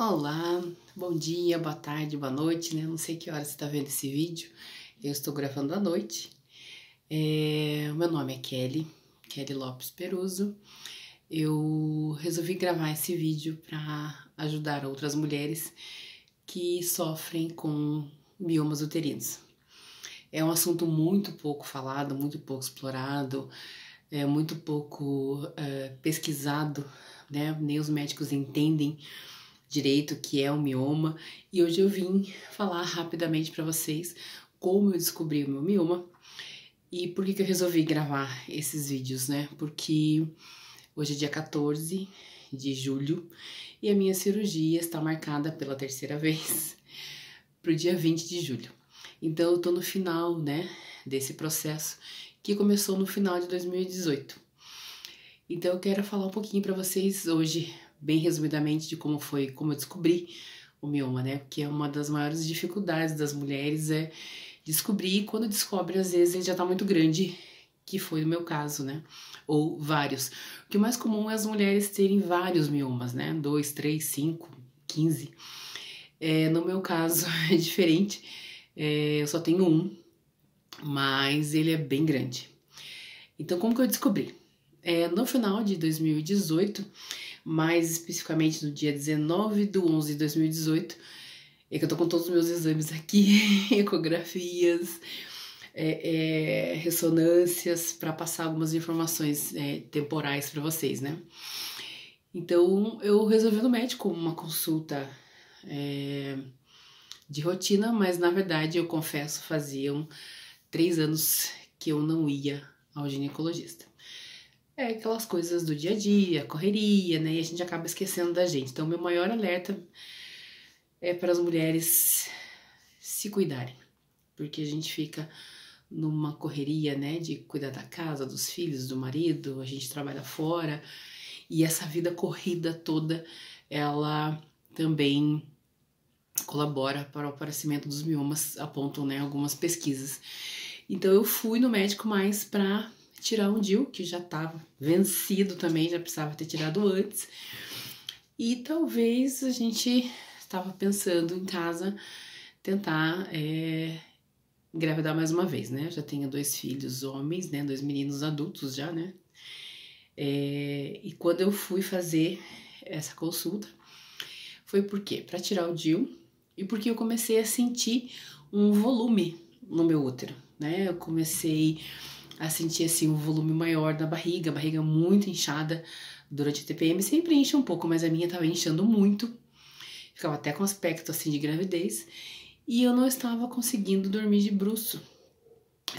Olá, bom dia, boa tarde, boa noite, né? Não sei que hora você está vendo esse vídeo. Eu estou gravando à noite. O meu nome é Kelly Lopes Peruso. Eu resolvi gravar esse vídeo para ajudar outras mulheres que sofrem com miomas uterinos. É um assunto muito pouco falado, muito pouco explorado, muito pouco pesquisado, né? Nem os médicos entendem direito o que é o mioma, e hoje eu vim falar rapidamente para vocês como eu descobri o meu mioma e por que eu resolvi gravar esses vídeos, né? Porque hoje é dia 14 de julho e a minha cirurgia está marcada pela terceira vez para o dia 20 de julho. Então eu tô no final, né, desse processo que começou no final de 2018. Então eu quero falar um pouquinho para vocês hoje, bem resumidamente, de como eu descobri o mioma, né? Porque é uma das maiores dificuldades das mulheres é descobrir, e quando descobre, às vezes ele já tá muito grande, que foi o meu caso, né? Ou vários. O que é mais comum é as mulheres terem vários miomas, né? 2, 3, 5, 15. No meu caso é diferente, eu só tenho um, mas ele é bem grande. Então, como que eu descobri? No final de 2018, mais especificamente no dia 19/11/2018, que eu tô com todos os meus exames aqui, ecografias, ressonâncias, para passar algumas informações temporais para vocês, né? Então, eu resolvi no médico uma consulta de rotina, mas na verdade, eu confesso, faziam 3 anos que eu não ia ao ginecologista. Aquelas coisas do dia a dia, correria, né? E a gente acaba esquecendo da gente. Então, meu maior alerta é para as mulheres se cuidarem, porque a gente fica numa correria, né? De cuidar da casa, dos filhos, do marido, a gente trabalha fora, e essa vida corrida toda, ela também colabora para o aparecimento dos miomas, apontam, né, algumas pesquisas. Então, eu fui no médico mais para tirar um DIU, que já estava vencido também, já precisava ter tirado antes. E talvez a gente estava pensando em casa tentar engravidar mais uma vez, né? Já tenho 2 filhos homens, né? 2 meninos adultos já, né? E quando eu fui fazer essa consulta, foi por quê? Para tirar o DIU e porque eu comecei a sentir um volume no meu útero, né? Eu comecei a sentir assim um volume maior na barriga, a barriga muito inchada durante a TPM, sempre enche um pouco, mas a minha tava inchando muito, ficava até com aspecto assim de gravidez, e eu não estava conseguindo dormir de bruço.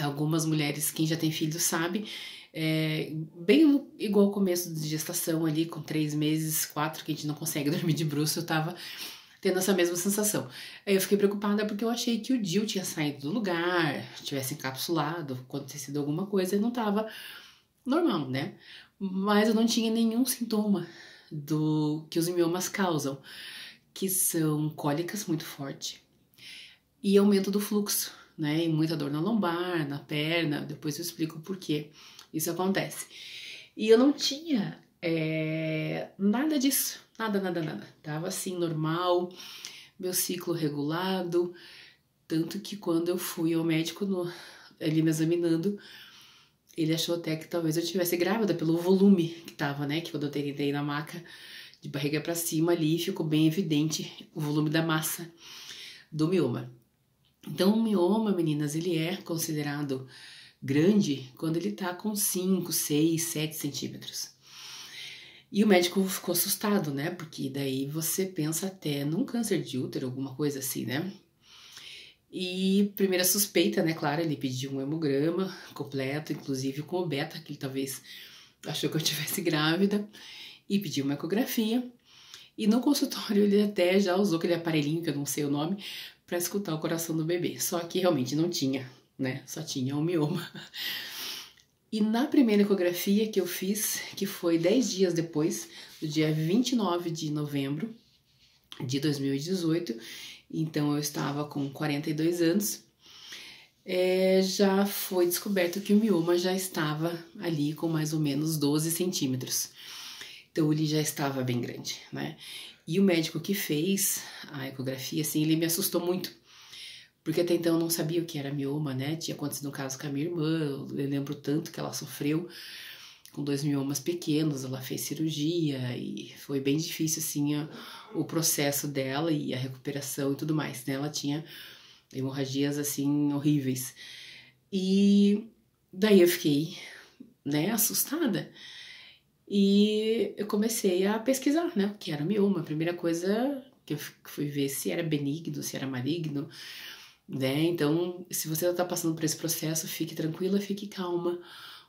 Algumas mulheres, quem já tem filho sabe, bem igual ao começo de gestação ali, com 3 meses, 4, que a gente não consegue dormir de bruço, eu tava tendo essa mesma sensação. Aí eu fiquei preocupada porque eu achei que o DIU tinha saído do lugar, tivesse encapsulado, acontecido alguma coisa e não tava normal, né? Mas eu não tinha nenhum sintoma do que os miomas causam, que são cólicas muito forte e aumento do fluxo, né? E muita dor na lombar, na perna, depois eu explico o porquê isso acontece. E eu não tinha nada disso, nada. Tava assim, normal, meu ciclo regulado, tanto que quando eu fui ao médico, ele me examinando, ele achou até que talvez eu estivesse grávida pelo volume que tava, né? Que quando eu deitei na maca, de barriga pra cima ali, ficou bem evidente o volume da massa do mioma. Então, o mioma, meninas, ele é considerado grande quando ele tá com 5, 6, 7 centímetros. E o médico ficou assustado, né? Porque daí você pensa até num câncer de útero, alguma coisa assim, né? E primeira suspeita, né? Claro, ele pediu um hemograma completo, inclusive com o beta, que ele talvez achou que eu estivesse grávida, e pediu uma ecografia. E no consultório ele até já usou aquele aparelhinho, que eu não sei o nome, para escutar o coração do bebê. Só que realmente não tinha, né? Só tinha um mioma. E na primeira ecografia que eu fiz, que foi 10 dias depois, do dia 29 de novembro de 2018, então eu estava com 42 anos, já foi descoberto que o mioma já estava ali com mais ou menos 12 centímetros. Então ele já estava bem grande, né? E o médico que fez a ecografia, assim, ele me assustou muito, porque até então eu não sabia o que era mioma, né? Tinha acontecido um caso com a minha irmã, eu lembro tanto que ela sofreu com 2 miomas pequenos, ela fez cirurgia e foi bem difícil, assim, o processo dela e a recuperação e tudo mais, né? Ela tinha hemorragias, assim, horríveis. E daí eu fiquei, né, assustada. E eu comecei a pesquisar, né, o que era mioma. A primeira coisa que eu fui ver se era benigno, se era maligno, né? Então, se você tá passando por esse processo, fique tranquila, fique calma.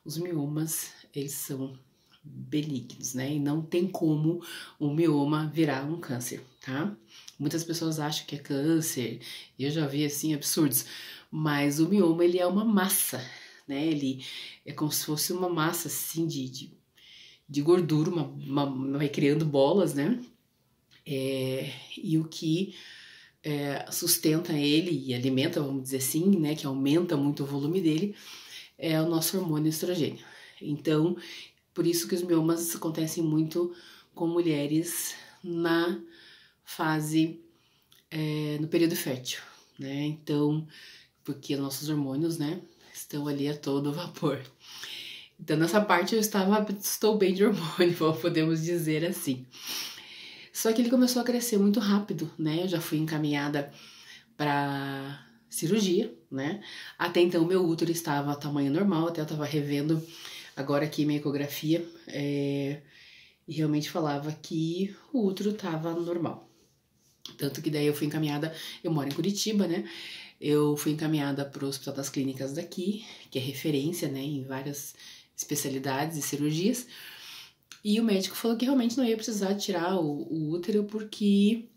Os miomas, eles são benignos, né? E não tem como um mioma virar um câncer, tá? Muitas pessoas acham que é câncer, eu já vi, assim, absurdos. Mas o mioma, ele é uma massa, né? Ele é como se fosse uma massa, assim, de gordura, vai criando bolas, né? E o que sustenta ele e alimenta, vamos dizer assim, né? Que aumenta muito o volume dele, é o nosso hormônio estrogênio. Então, por isso que os miomas acontecem muito com mulheres na fase, no período fértil, né? Então, porque nossos hormônios, né, estão ali a todo vapor. Então, nessa parte estou bem de hormônio, podemos dizer assim. Só que ele começou a crescer muito rápido, né? Eu já fui encaminhada para cirurgia, né? Até então, meu útero estava tamanho normal, até eu estava revendo agora aqui minha ecografia, e realmente falava que o útero estava normal. Tanto que daí eu fui encaminhada, eu moro em Curitiba, né? Eu fui encaminhada para o Hospital das Clínicas daqui, que é referência, né, em várias especialidades e cirurgias. E o médico falou que realmente não ia precisar tirar o útero porque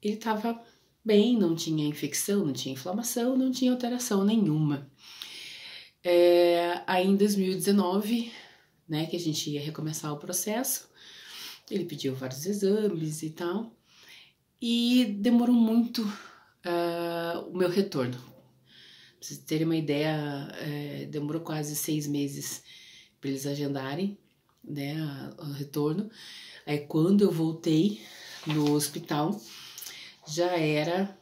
ele estava bem, não tinha infecção, não tinha inflamação, não tinha alteração nenhuma. Aí em 2019, né, que a gente ia recomeçar o processo, ele pediu vários exames e tal, e demorou muito o meu retorno. Pra vocês terem uma ideia, demorou quase 6 meses para eles agendarem, né, o retorno. Aí quando eu voltei no hospital, já era,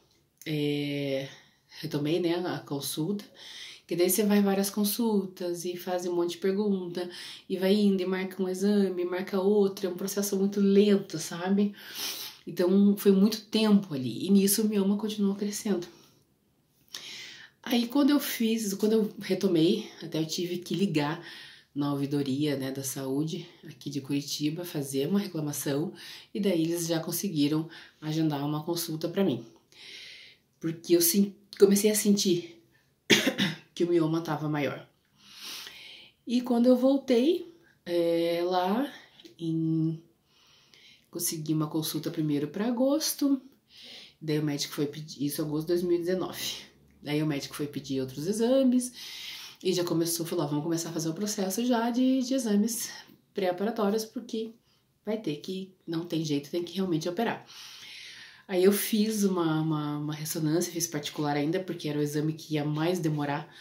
retomei, né, a consulta, que daí você vai várias consultas e faz um monte de pergunta, e vai indo e marca um exame, marca outro, é um processo muito lento, sabe? Então foi muito tempo ali, e nisso o mioma continuou crescendo. Aí quando eu retomei, até eu tive que ligar na ouvidoria, né, da saúde aqui de Curitiba, fazer uma reclamação, e daí eles já conseguiram agendar uma consulta para mim. Porque eu comecei a sentir que o mioma estava maior. E quando eu voltei lá, consegui uma consulta primeiro para agosto, daí o médico foi pedir, isso em agosto de 2019. Daí o médico foi pedir outros exames e já falou, vamos começar a fazer o processo já de exames pré-operatórios, porque vai ter que, não tem jeito, tem que realmente operar. Aí eu fiz uma ressonância, fiz particular ainda, porque era o exame que ia mais demorar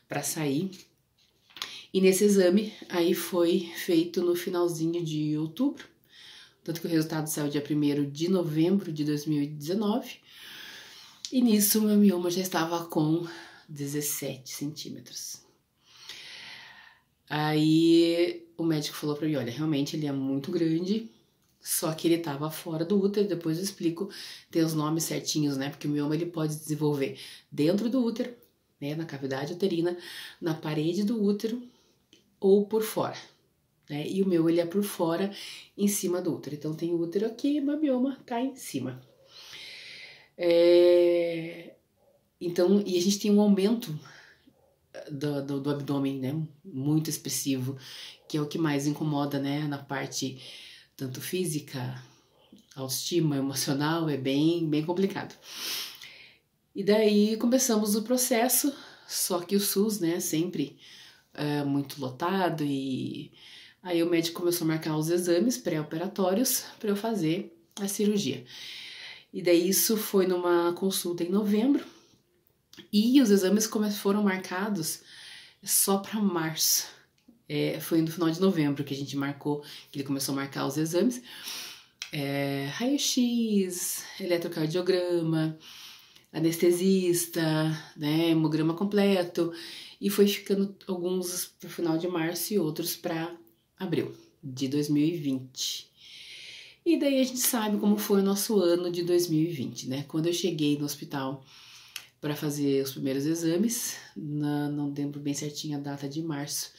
para sair. E nesse exame, aí foi feito no finalzinho de outubro, tanto que o resultado saiu dia 1º de novembro de 2019. E nisso, meu mioma já estava com 17 centímetros. Aí o médico falou pra mim, olha, realmente ele é muito grande, só que ele estava fora do útero, depois eu explico, tem os nomes certinhos, né? Porque o mioma ele pode desenvolver dentro do útero, né? Na cavidade uterina, na parede do útero ou por fora, né? E o meu ele é por fora, em cima do útero. Então tem o útero aqui e o meu mioma tá em cima. Então, e a gente tem um aumento do abdômen, né, muito expressivo, que é o que mais incomoda, né, na parte tanto física, autoestima, emocional, é bem complicado. E daí começamos o processo, só que o SUS, né, sempre muito lotado, e aí o médico começou a marcar os exames pré-operatórios para eu fazer a cirurgia. E daí isso foi numa consulta em novembro, e os exames foram marcados só para março. Foi no final de novembro que a gente marcou, que ele começou a marcar os exames. raio-x, eletrocardiograma, anestesista, né, hemograma completo, e foi ficando alguns para o final de março e outros para abril de 2020. E daí a gente sabe como foi o nosso ano de 2020, né? Quando eu cheguei no hospital para fazer os primeiros exames, não lembro bem certinho a data de março,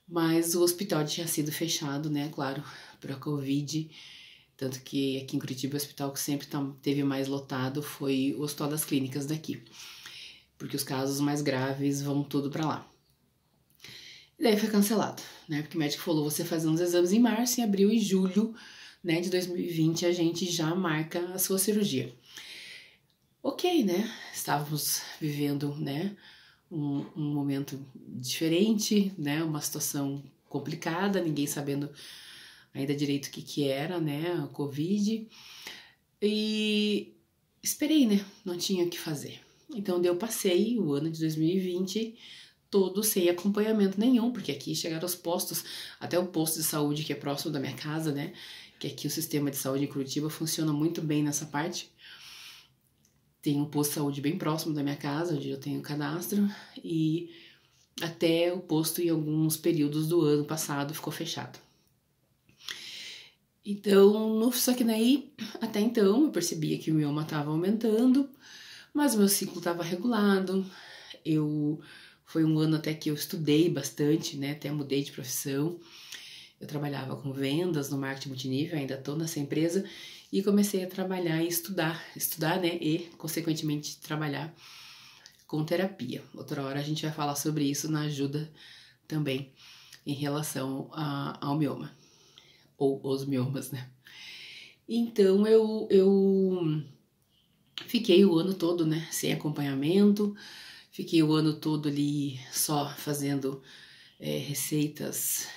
mas o hospital tinha sido fechado, né? Claro, para Covid. Tanto que aqui em Curitiba o hospital que sempre teve mais lotado foi o Hospital das Clínicas daqui, porque os casos mais graves vão tudo para lá. E daí foi cancelado, né? Porque o médico falou, você fazer uns exames em março, em abril e julho, né, de 2020 a gente já marca a sua cirurgia. Ok, né? Estávamos vivendo, né, um momento diferente, né? Uma situação complicada, ninguém sabendo ainda direito o que era, né, a Covid, e esperei, né, não tinha o que fazer. Então eu passei o ano de 2020 todo sem acompanhamento nenhum, porque aqui chegaram os postos, até o posto de saúde que é próximo da minha casa, né, que aqui o sistema de saúde em Curitiba funciona muito bem nessa parte. Tem um posto de saúde bem próximo da minha casa, onde eu tenho cadastro, e até o posto em alguns períodos do ano passado ficou fechado. Então, só que daí, até então, eu percebia que o mioma estava aumentando, mas o meu ciclo estava regulado. Foi um ano até que eu estudei bastante, né? Até mudei de profissão. Eu trabalhava com vendas no marketing multinível, ainda estou nessa empresa, e comecei a trabalhar e estudar, né? E, consequentemente, trabalhar com terapia. Outra hora a gente vai falar sobre isso na ajuda também, em relação ao mioma. Ou os miomas, né? Então eu fiquei o ano todo, né, sem acompanhamento, fiquei o ano todo ali só fazendo receitas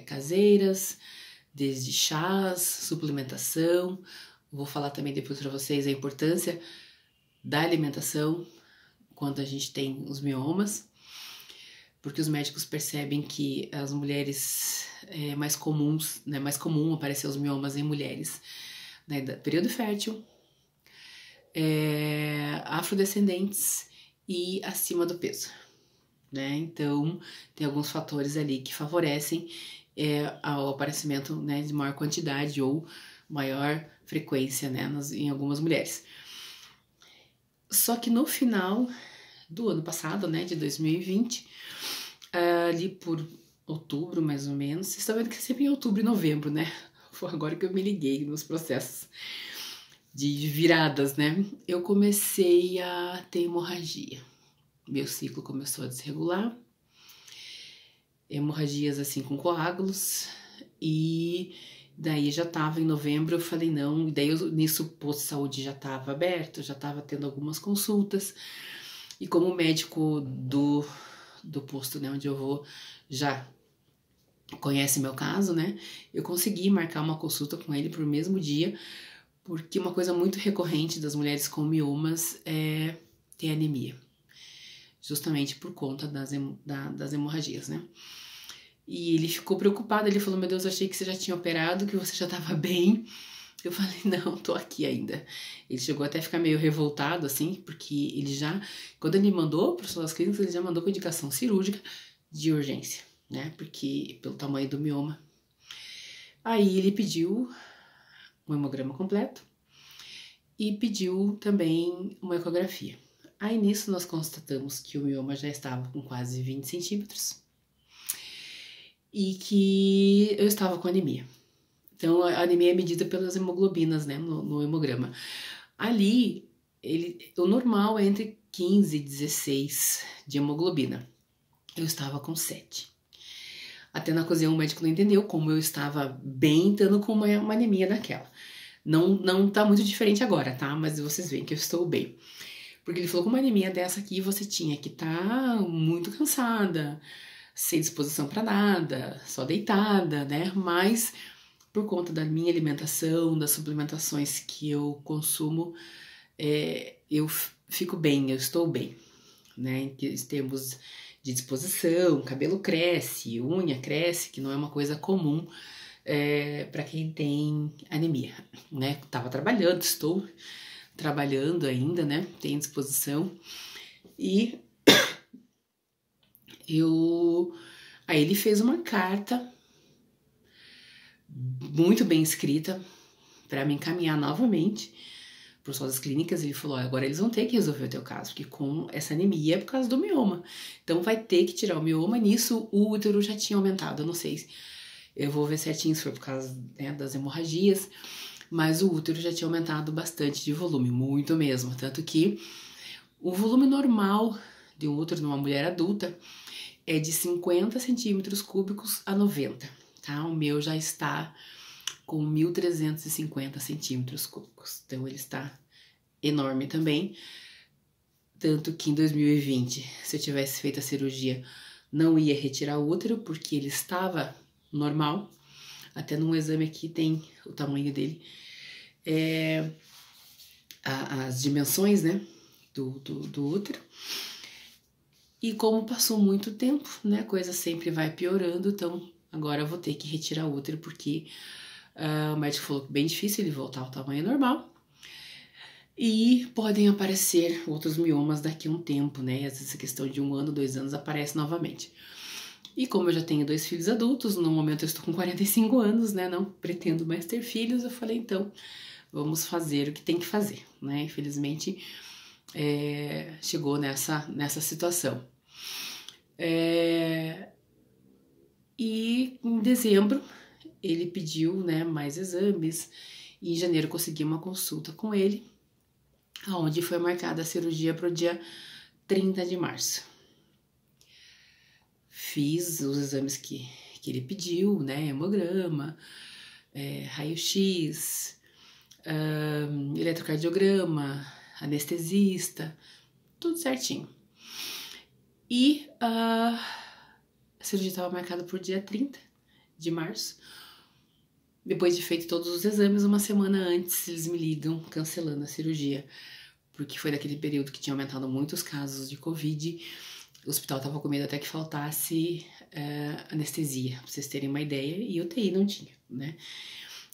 caseiras, desde chás, suplementação. Vou falar também depois para vocês a importância da alimentação quando a gente tem os miomas, porque os médicos percebem que as mulheres mais comuns, né, mais comum aparecer os miomas em mulheres, né, período fértil, afrodescendentes e acima do peso, né? Então tem alguns fatores ali que favorecem ao aparecimento, né, de maior quantidade ou maior frequência, né, em algumas mulheres. Só que no final do ano passado, né, de 2020, ali por outubro, mais ou menos, vocês estão vendo que é sempre em outubro e novembro, né? Foi agora que eu me liguei nos processos de viradas, né? Eu comecei a ter hemorragia. Meu ciclo começou a desregular, hemorragias assim com coágulos, e daí já tava em novembro, eu falei não, e daí nisso o posto de saúde já tava aberto, já tava tendo algumas consultas, e como o médico do posto, né, onde eu vou, já conhece meu caso, né, eu consegui marcar uma consulta com ele pro mesmo dia, porque uma coisa muito recorrente das mulheres com miomas é ter anemia, justamente por conta das hemorragias, né. E ele ficou preocupado, ele falou, meu Deus, achei que você já tinha operado, que você já tava bem. Eu falei, não, tô aqui ainda. Ele chegou até a ficar meio revoltado, assim, porque ele já, quando ele mandou para as clínicas, ele já mandou com indicação cirúrgica de urgência, né, porque pelo tamanho do mioma. Aí ele pediu um hemograma completo e pediu também uma ecografia. Aí nisso nós constatamos que o mioma já estava com quase 20 centímetros e que eu estava com anemia. Então a anemia é medida pelas hemoglobinas, né, no hemograma. Ali, o normal é entre 15 e 16 de hemoglobina. Eu estava com 7. Até na ocasião o médico não entendeu como eu estava bem, estando com uma anemia daquela. Não tá muito diferente agora, tá? Mas vocês veem que eu estou bem. Porque ele falou que uma anemia dessa aqui você tinha que estar muito cansada, sem disposição para nada, só deitada, né? Mas por conta da minha alimentação, das suplementações que eu consumo, eu fico bem, eu estou bem, né? Em termos de disposição, cabelo cresce, unha cresce, que não é uma coisa comum para quem tem anemia, né? Tava trabalhando, estou trabalhando ainda, né? Tenho disposição. E aí ele fez uma carta muito bem escrita para me encaminhar novamente para as clínicas. Ele falou: agora eles vão ter que resolver o teu caso, porque com essa anemia é por causa do mioma. Então vai ter que tirar o mioma. Nisso o útero já tinha aumentado. Eu não sei, eu vou ver certinho se foi por causa, né, das hemorragias, mas o útero já tinha aumentado bastante de volume, muito mesmo. Tanto que o volume normal de um útero de uma mulher adulta é de 50 centímetros cúbicos a 90, tá? O meu já está com 1.350 centímetros cúbicos. Então ele está enorme também. Tanto que em 2020, se eu tivesse feito a cirurgia, não ia retirar o útero, porque ele estava normal. Até num exame aqui tem o tamanho dele. As dimensões, né, do útero. E como passou muito tempo, né, a coisa sempre vai piorando. Então agora eu vou ter que retirar o útero, porque o médico falou que é bem difícil ele voltar ao tamanho normal. E podem aparecer outros miomas daqui a um tempo, né? Às vezes a questão de 1 ano, 2 anos aparece novamente. E como eu já tenho 2 filhos adultos, no momento eu estou com 45 anos, né? Não pretendo mais ter filhos. Eu falei, então, vamos fazer o que tem que fazer, né? Infelizmente, chegou nessa situação. E em dezembro, ele pediu, né, mais exames. E em janeiro consegui uma consulta com ele, onde foi marcada a cirurgia para o dia 30 de março. Fiz os exames que ele pediu, né, hemograma, raio-x, eletrocardiograma, anestesista, tudo certinho. E a cirurgia estava marcada por dia 30 de março. Depois de feito todos os exames, uma semana antes, eles me ligam cancelando a cirurgia, porque foi daquele período que tinha aumentado muitos casos de Covid. O hospital estava com medo até que faltasse anestesia, pra vocês terem uma ideia, e UTI não tinha, né?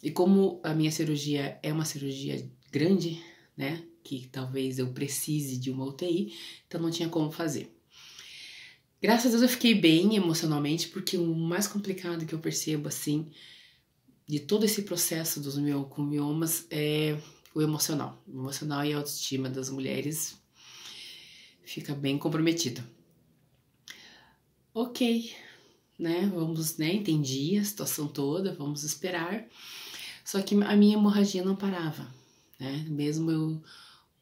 E como a minha cirurgia é uma cirurgia grande, né, que talvez eu precise de uma UTI, então não tinha como fazer. Graças a Deus eu fiquei bem emocionalmente, porque o mais complicado que eu percebo, assim, de todo esse processo com miomas é o emocional. O emocional e a autoestima das mulheres fica bem comprometido. Ok, né, vamos, né, entendi a situação toda, vamos esperar. Só que a minha hemorragia não parava, né, mesmo eu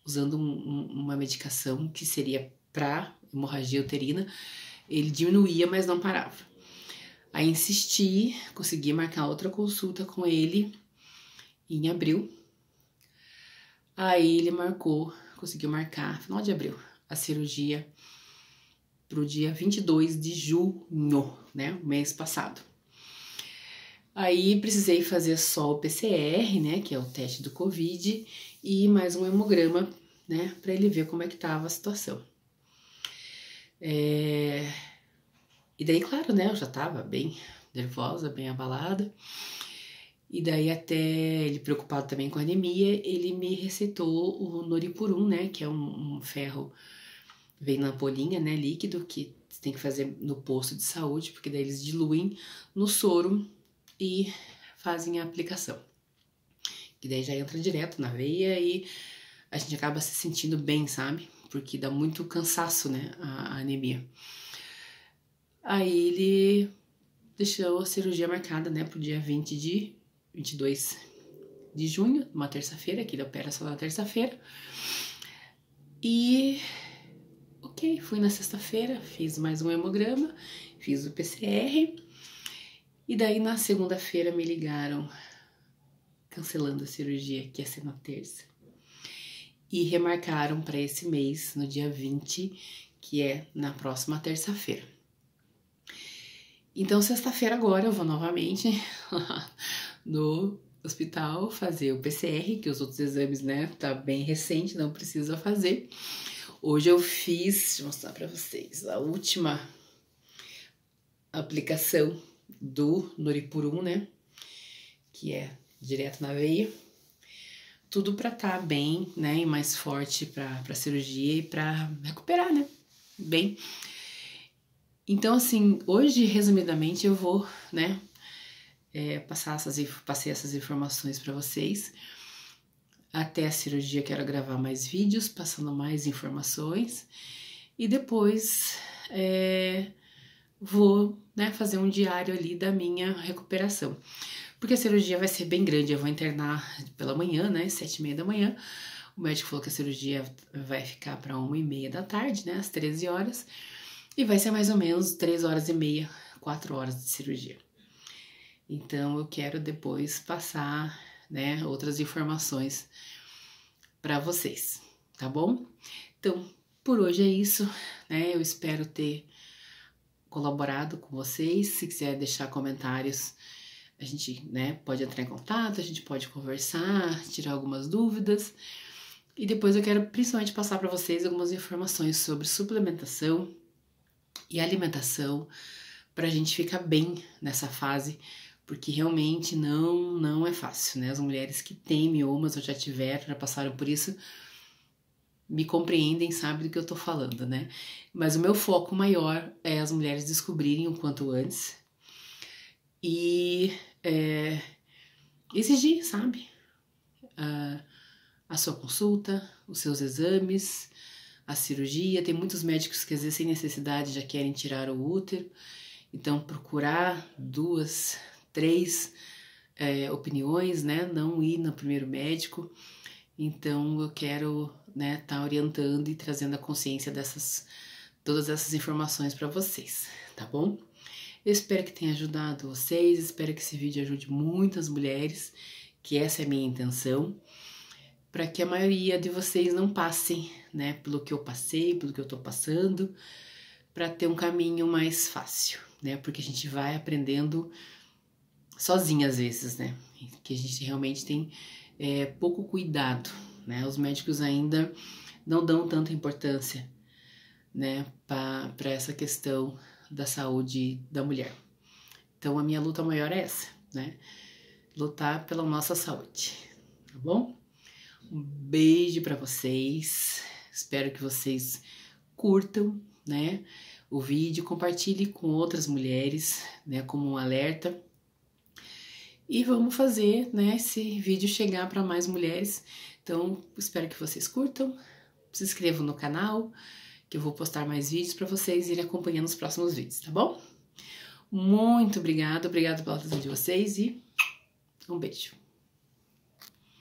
usando uma medicação que seria para hemorragia uterina, ele diminuía, mas não parava. Aí insisti, consegui marcar outra consulta com ele em abril. Aí ele conseguiu marcar, final de abril, a cirurgia pro dia 22 de junho, né, mês passado. Aí precisei fazer só o PCR, né, que é o teste do Covid, e mais um hemograma, né, para ele ver como é que tava a situação. E daí, claro, né, eu já tava bem nervosa, bem abalada. E daí, até ele preocupado também com a anemia, ele me receitou o Noripurum, né, que é um ferro, vem na ampolinha, né, líquido, que você tem que fazer no posto de saúde, porque daí eles diluem no soro e fazem a aplicação. Que daí já entra direto na veia e a gente acaba se sentindo bem, sabe? Porque dá muito cansaço, né, a anemia. Aí ele deixou a cirurgia marcada, né, pro dia 22 de junho, uma terça-feira, que ele opera só na terça-feira. E, ok, fui na sexta-feira, fiz mais um hemograma, fiz o PCR. E daí na segunda-feira me ligaram cancelando a cirurgia, que ia ser na terça. E remarcaram para esse mês, no dia 20, que é na próxima terça-feira. Então, sexta-feira agora eu vou novamente no hospital fazer o PCR, que os outros exames, né, tá bem recente, não precisa fazer. Hoje eu fiz, deixa eu mostrar pra vocês, a última aplicação do Noripurum, né, que é direto na veia. Tudo pra estar bem, né, e mais forte pra cirurgia e pra recuperar, né, bem. Então, assim, hoje, resumidamente, eu vou, né, passei essas informações pra vocês. Até a cirurgia quero gravar mais vídeos, passando mais informações. E depois vou, né, fazer um diário ali da minha recuperação. Porque a cirurgia vai ser bem grande, eu vou internar pela manhã, né, 7h30 da manhã. O médico falou que a cirurgia vai ficar para 1h30 da tarde, né, às 13 horas. E vai ser mais ou menos 3h30, 4 horas de cirurgia. Então eu quero depois passar, né, outras informações para vocês, tá bom? Então, por hoje é isso, né? Eu espero ter colaborado com vocês. Se quiser deixar comentários, a gente, né, pode entrar em contato, a gente pode conversar, tirar algumas dúvidas. E depois eu quero principalmente passar para vocês algumas informações sobre suplementação e alimentação para a gente ficar bem nessa fase, porque realmente não é fácil, né? As mulheres que têm miomas ou já tiveram, já passaram por isso, me compreendem, sabem do que eu tô falando, né? Mas o meu foco maior é as mulheres descobrirem o quanto antes e exigir, sabe? A sua consulta, os seus exames, a cirurgia. Tem muitos médicos que às vezes sem necessidade já querem tirar o útero, então procurar 2, 3 opiniões, né? Não ir no primeiro médico. Então eu quero, né, tá orientando e trazendo a consciência todas essas informações para vocês, tá bom? Eu espero que tenha ajudado vocês, espero que esse vídeo ajude muitas mulheres, que essa é a minha intenção, para que a maioria de vocês não passem, né, pelo que eu passei, pelo que eu tô passando, para ter um caminho mais fácil, né? Porque a gente vai aprendendo sozinha às vezes, né? Que a gente realmente tem pouco cuidado, né? Os médicos ainda não dão tanta importância, né, para essa questão da saúde da mulher. Então a minha luta maior é essa, né? Lutar pela nossa saúde, tá bom? Um beijo para vocês. Espero que vocês curtam, né, o vídeo, compartilhe com outras mulheres, né, como um alerta. E vamos fazer, né, esse vídeo chegar para mais mulheres. Então, espero que vocês curtam. Se inscrevam no canal, que eu vou postar mais vídeos para vocês irem acompanhando os próximos vídeos, tá bom? Muito obrigada pela atenção de vocês e um beijo.